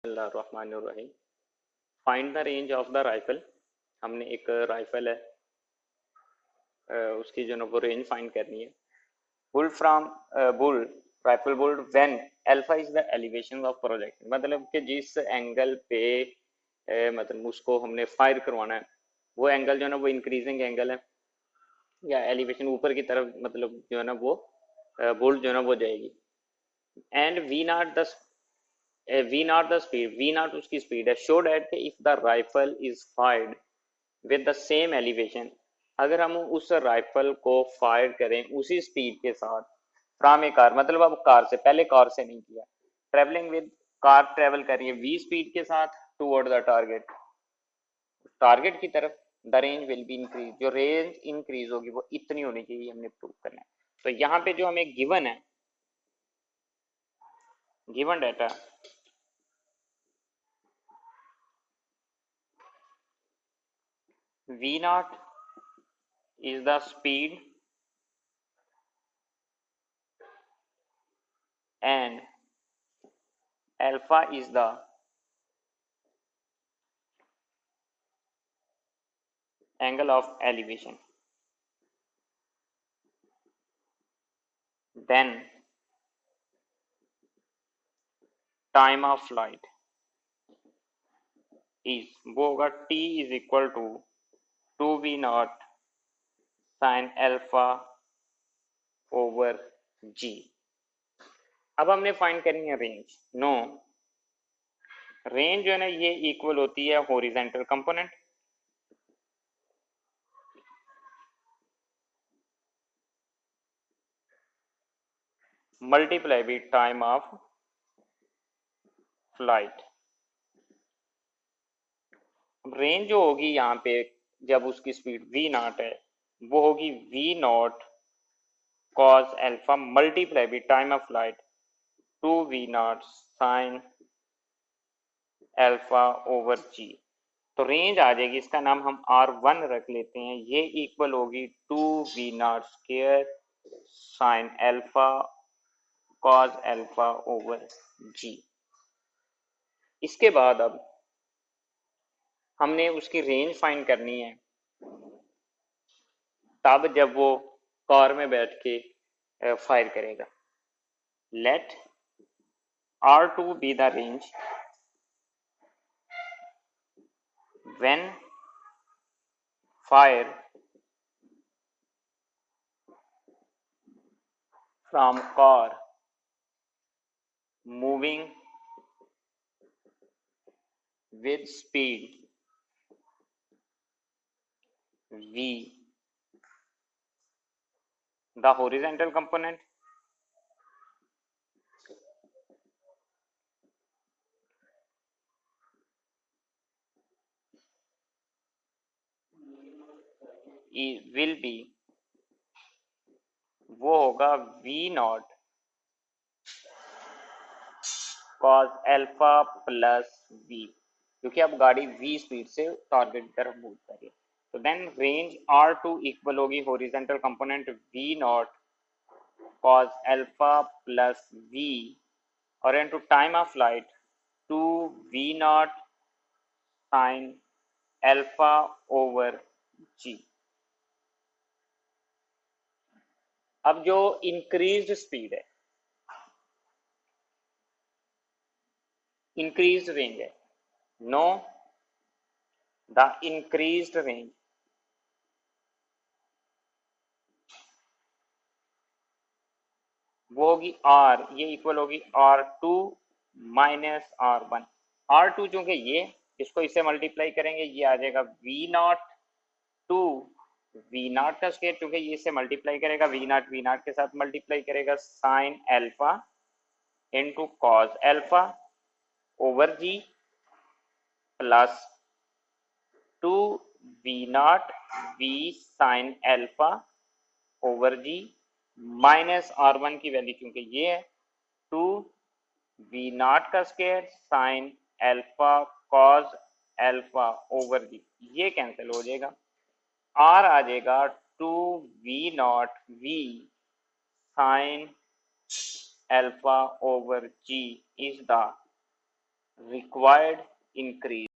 बिस्मिल्लाहिर्रहमानिर्रहीम। Find the range of the rifle. हमने एक राइफल है, उसकी जो ना वो रेंज फाइंड करनी है। Bull from bull rifle bull when alpha is the elevation of project, मतलब कि जिस एंगल पे मतलब उसको हमने फायर करवाना है वो एंगल जो है ना वो इंक्रीजिंग एंगल है या एलिवेशन ऊपर की तरफ, मतलब जो है ना वो बुल जो है ना वो जाएगी। And we not the speed, we not उसकी स्पीड है। So that if the rifle is fired with the same elevation, अगर हम उस राइफल को फायर करें उसी स्पीड के साथ फ्रॉम ए कार, मतलब अब कार से, पहले कार से नहीं किया, ट्रेवलिंग विद कार ट्रेवल करिए वी स्पीड के साथ टूवर्ड द टारगेट, टारगेट की तरफ, the range will be increase, जो रेंज इंक्रीज होगी वो इतनी होनी चाहिए, हमने प्रूव करना है। तो यहाँ पे जो हमें गिवन है, given data v naught is the speed and alpha is the angle of elevation. Then time of flight is, वो होगा t is equal to 2v naught sin alpha over g। अब हमने फाइंड करनी है range. No, range जो है ना ये इक्वल होती है horizontal component multiply with time of flight. Range जो होगी यहाँ पे जब उसकी स्पीड v नॉट है वो होगी v not cos alpha multiply with time of flight 2v not sin alpha over g। तो रेंज आ जाएगी, इसका नाम हम R1 रख लेते हैं, ये इक्वल होगी 2v not square sin alpha cos alpha over g। इसके बाद अब हमने उसकी रेंज फाइंड करनी है तब जब वो कार में बैठ के फायर करेगा। Let R2 be the range when fire from car moving with speed v, the horizontal component will be, वो होगा v not cos alpha plus v, क्योंकि अब गाड़ी v स्पीड से टारगेट की तरफ मूव कर रही है। तो देन रेंज R2 इक्वल होगी horizontal component v not cos alpha plus v और into time of flight 2v not sin alpha over g। अब जो इंक्रीज्ड स्पीड है, इंक्रीज्ड रेंज है, नो द इंक्रीज्ड रेंज वो होगी R, ये equal होगी R2 माइनस R1। R2 चूंकि ये, इसको इससे मल्टीप्लाई करेंगे, ये आ जाएगा V not to V not का स्क्वायर, चूंकि ये इससे मल्टीप्लाई करेगा V नॉट के साथ मल्टीप्लाई करेगा sine alpha into cos alpha over g plus 2v naught v sine alpha over g minus R1 की वैल्यू चूंकि ये है 2v नॉट का square sine alpha cos alpha over g, ये कैंसिल हो जाएगा। R आ जाएगा 2v naught v sine alpha over g is the required increase